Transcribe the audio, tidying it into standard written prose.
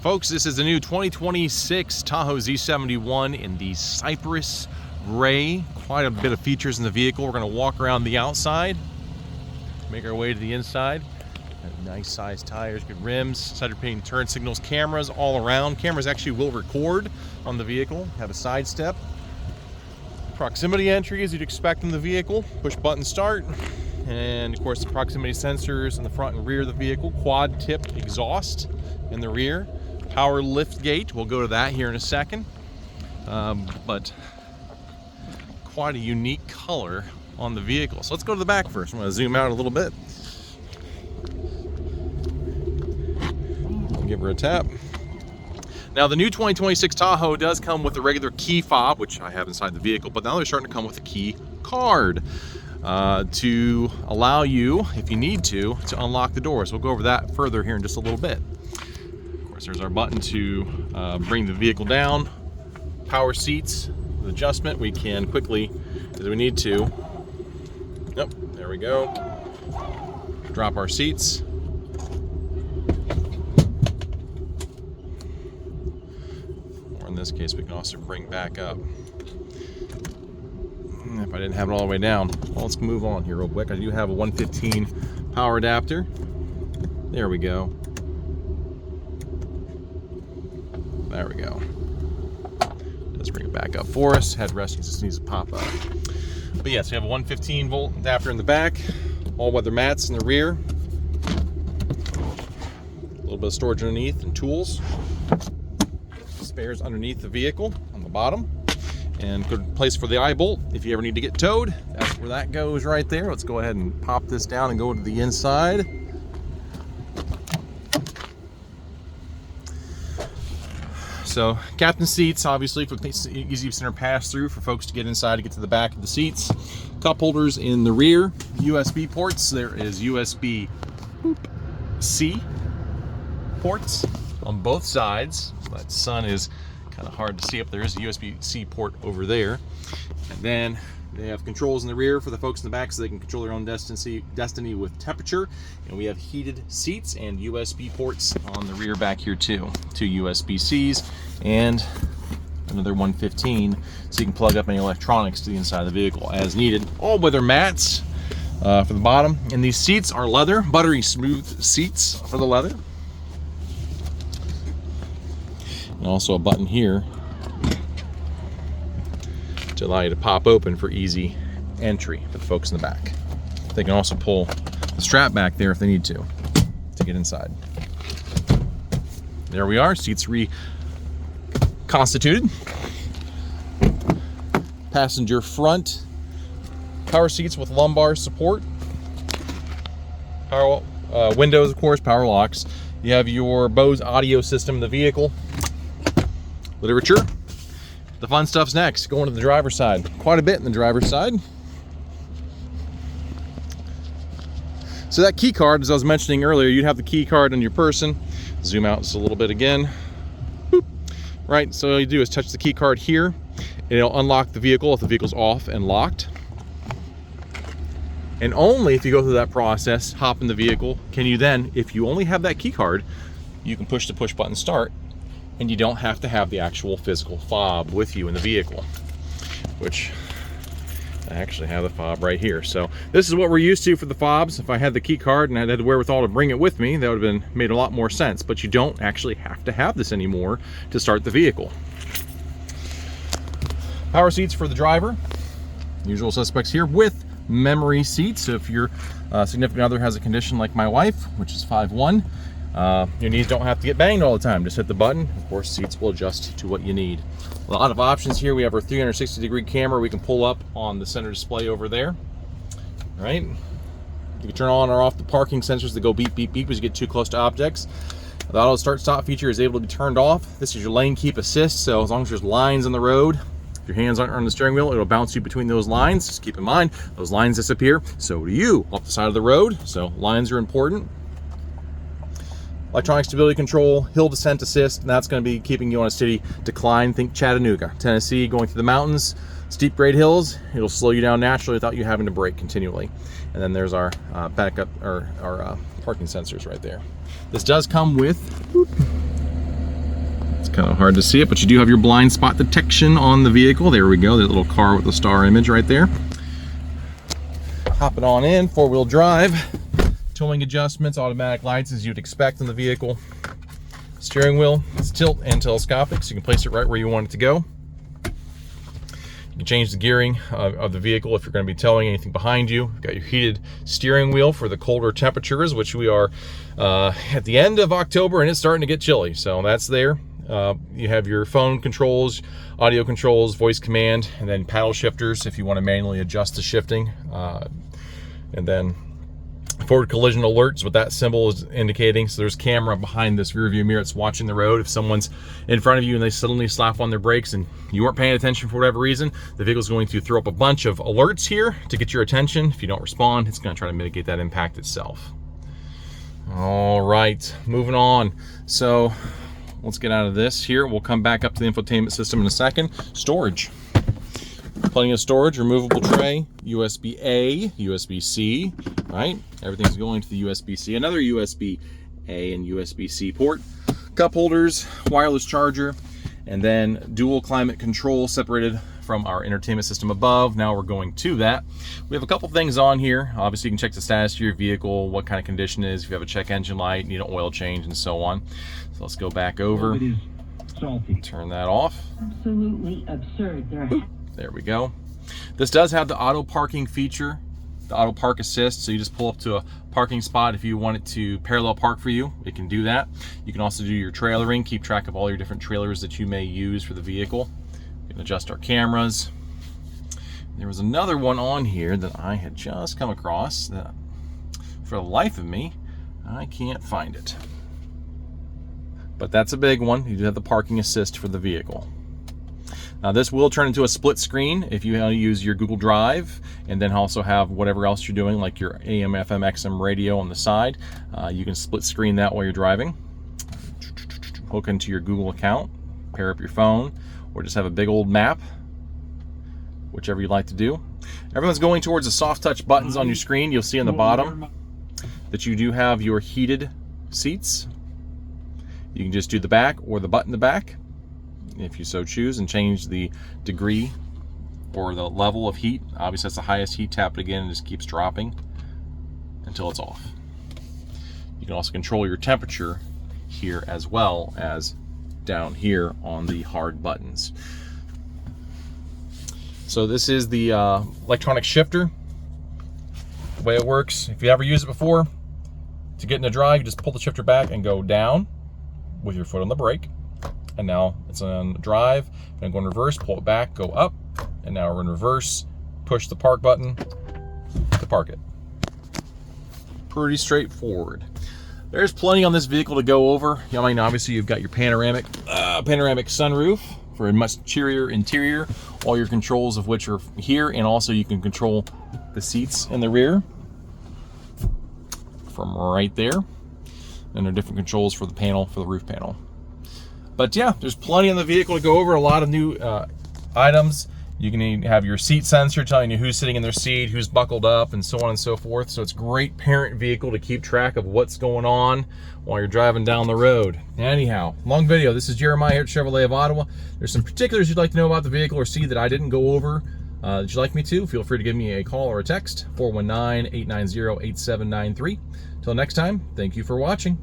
Folks, this is the new 2026 Tahoe Z71 in the Cypress Gray. Quite a bit of features in the vehicle. We're going to walk around the outside, make our way to the inside. Nice sized tires, good rims, center pane turn signals, cameras all around. Cameras actually will record on the vehicle. Have a side step. Proximity entry as you'd expect in the vehicle. Push button start. And of course the proximity sensors in the front and rear of the vehicle. Quad tip exhaust in the rear. Power lift gate, we'll go to that here in a second. But quite a unique color on the vehicle. So let's go to the back first. I'm going to zoom out a little bit. Give her a tap. Now the new 2026 Tahoe does come with a regular key fob, which I have inside the vehicle, but now they're starting to come with a key card to allow you, if you need to unlock the doors. We'll go over that further here in just a little bit. Of course, there's our button to bring the vehicle down. Power seats with adjustment. We can quickly, as we need to, there we go. Drop our seats. In this case, we can also bring back up. If I didn't have it all the way down, well, let's move on here real quick. I do have a 115 power adapter. There we go. There we go. Let's bring it back up for us. Headrest just needs to pop up. But yes, we have a 115 volt adapter in the back, all weather mats in the rear, a little bit of storage underneath and tools. Spares underneath the vehicle on the bottom, and good place for the eye bolt if you ever need to get towed. That's where that goes right there. Let's go ahead and pop this down and go to the inside. So captain seats, obviously for easy center pass through for folks to get inside to get to the back of the seats. Cup holders in the rear, USB ports. There is USB-C ports on both sides. That sun is kind of hard to see up there. There's a USB-C port over there. And then they have controls in the rear for the folks in the back so they can control their own destiny with temperature. And we have heated seats and USB ports on the rear back here too. Two USB-Cs and another 115 so you can plug up any electronics to the inside of the vehicle as needed. All weather mats for the bottom. And these seats are leather, buttery smooth seats for the leather. And also a button here to allow you to pop open for easy entry for the folks in the back. They can also pull the strap back there if they need to get inside. There we are, seats reconstituted. Passenger front power seats with lumbar support. Power windows, of course, power locks. You have your Bose audio system in the vehicle. Literature. The fun stuff's next. Going to the driver's side. Quite a bit in the driver's side. So that key card, as I was mentioning earlier, you'd have the key card on your person. Zoom out just a little bit again. Boop. Right, so all you do is touch the key card here. It'll unlock the vehicle if the vehicle's off and locked. And only if you go through that process, hop in the vehicle, can you then, if you only have that key card, you can push the push button start. And you don't have to have the actual physical fob with you in the vehicle, which I actually have the fob right here. So this is what we're used to for the fobs. If I had the key card and I had the wherewithal to bring it with me, that would have made a lot more sense, but you don't actually have to have this anymore to start the vehicle. Power seats for the driver, usual suspects here with memory seats. So if your significant other has a condition like my wife, which is 5'1", your knees don't have to get banged all the time. Just hit the button. Of course, seats will adjust to what you need. A lot of options here. We have our 360-degree camera we can pull up on the center display over there. All right. You can turn on or off the parking sensors that go beep, beep, beep as you get too close to objects. The auto start stop feature is able to be turned off. This is your lane keep assist. So as long as there's lines on the road, if your hands aren't on the steering wheel, it'll bounce you between those lines. Just keep in mind, those lines disappear. So do you off the side of the road. So lines are important. Electronic stability control, hill descent assist, and that's going to be keeping you on a steady decline. Think Chattanooga, Tennessee, going through the mountains, steep grade hills. It'll slow you down naturally without you having to brake continually. And then there's our backup, or our parking sensors right there. This does come with kind of hard to see it, but you do have your blind spot detection on the vehicle. There we go, the little car with the star image right there. Hopping on in, 4-wheel drive, towing adjustments, automatic lights as you'd expect in the vehicle. Steering wheel is tilt and telescopic, so you can place it right where you want it to go. You can change the gearing of the vehicle if you're going to be towing anything behind you. You've got your heated steering wheel for the colder temperatures, which we are at the end of October and it's starting to get chilly, so that's there. You have your phone controls, audio controls, voice command, and then paddle shifters if you want to manually adjust the shifting. And then forward collision alerts, what that symbol is indicating. So there's camera behind this rear view mirror. It's watching the road. If someone's in front of you and they suddenly slap on their brakes and you weren't paying attention for whatever reason, the vehicle's going to throw up a bunch of alerts here to get your attention. If you don't respond, it's going to try to mitigate that impact itself. All right, moving on. So let's get out of this here. We'll come back up to the infotainment system in a second. Storage. Plenty of storage, removable tray, USB-A, USB-C, right? Everything's going to the USB-C. Another USB-A and USB-C port. Cup holders, wireless charger, and then dual climate control separated from our entertainment system above. Now we're going to that. We have a couple things on here. Obviously, you can check the status of your vehicle, what kind of condition it is, if you have a check engine light, need an oil change, and so on. So let's go back over. Turn that off. Absolutely absurd. There we go. This does have the auto parking feature, the auto park assist, so you just pull up to a parking spot. If you want it to parallel park for you, it can do that. You can also do your trailering, keep track of all your different trailers that you may use for the vehicle. You can adjust our cameras. There was another one on here that I had just come across that, for the life of me, I can't find it. But that's a big one. You do have the parking assist for the vehicle. Now this will turn into a split screen if you use your Google Drive and then also have whatever else you're doing, like your AM, FM, XM radio on the side. You can split screen that while you're driving. Hook into your Google account, pair up your phone, or just have a big old map, whichever you like to do. Everyone's going towards the soft touch buttons on your screen. You'll see on the bottom that you do have your heated seats. You can just do the back or the butt in the back, if you so choose, and change the degree or the level of heat. Obviously that's the highest heat. Tap it again and it just keeps dropping until it's off. You can also control your temperature here as well as down here on the hard buttons. So this is the electronic shifter. The way it works, if you ever used it before, to get in a drive, you just pull the shifter back and go down with your foot on the brake. And now it's on drive. I'm going to reverse, pull it back, go up, and now we're in reverse. Push the park button to park it. Pretty straightforward. There's plenty on this vehicle to go over. I mean, obviously you've got your panoramic sunroof for a much cheerier interior. All your controls of which are here, and also you can control the seats in the rear from right there. And there are different controls for the panel, for the roof panel. But yeah, there's plenty on the vehicle to go over, a lot of new items. You can have your seat sensor telling you who's sitting in their seat, who's buckled up, and so on and so forth. So it's a great parent vehicle to keep track of what's going on while you're driving down the road. Anyhow, long video. This is Jeremiah here at Chevrolet of Ottawa. There's some particulars you'd like to know about the vehicle or see that I didn't go over that you'd like me to. Feel free to give me a call or a text, 419-890-8793. Till next time, thank you for watching.